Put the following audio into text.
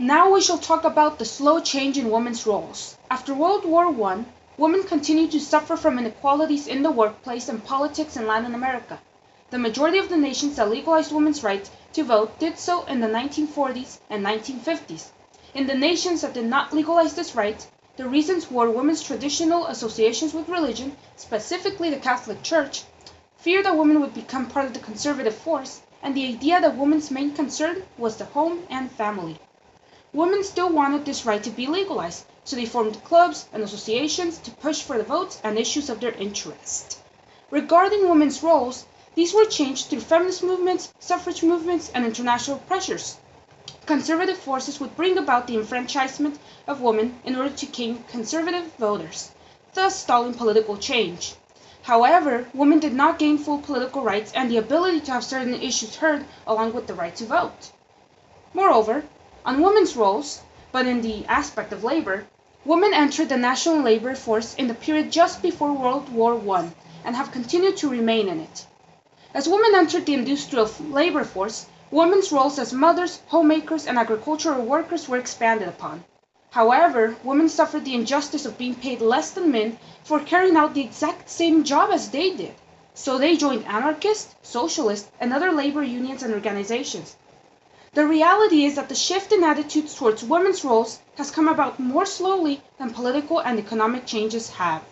Now we shall talk about the slow change in women's roles. After World War I, women continued to suffer from inequalities in the workplace and politics in Latin America. The majority of the nations that legalized women's right to vote did so in the 1940s and 1950s. In the nations that did not legalize this right, the reasons were women's traditional associations with religion, specifically the Catholic Church, fear that women would become part of the conservative force, and the idea that women's main concern was the home and family. Women still wanted this right to be legalized, so they formed clubs and associations to push for the votes and issues of their interest. Regarding women's roles, these were changed through feminist movements, suffrage movements, and international pressures. Conservative forces would bring about the enfranchisement of women in order to gain conservative voters, thus stalling political change. However, women did not gain full political rights and the ability to have certain issues heard along with the right to vote. Moreover, on women's roles, but in the aspect of labor, women entered the national labor force in the period just before World War I and have continued to remain in it. As women entered the industrial labor force, women's roles as mothers, homemakers, and agricultural workers were expanded upon. However, women suffered the injustice of being paid less than men for carrying out the exact same job as they did. So they joined anarchist, socialist, and other labor unions and organizations. The reality is that the shift in attitudes towards women's roles has come about more slowly than political and economic changes have.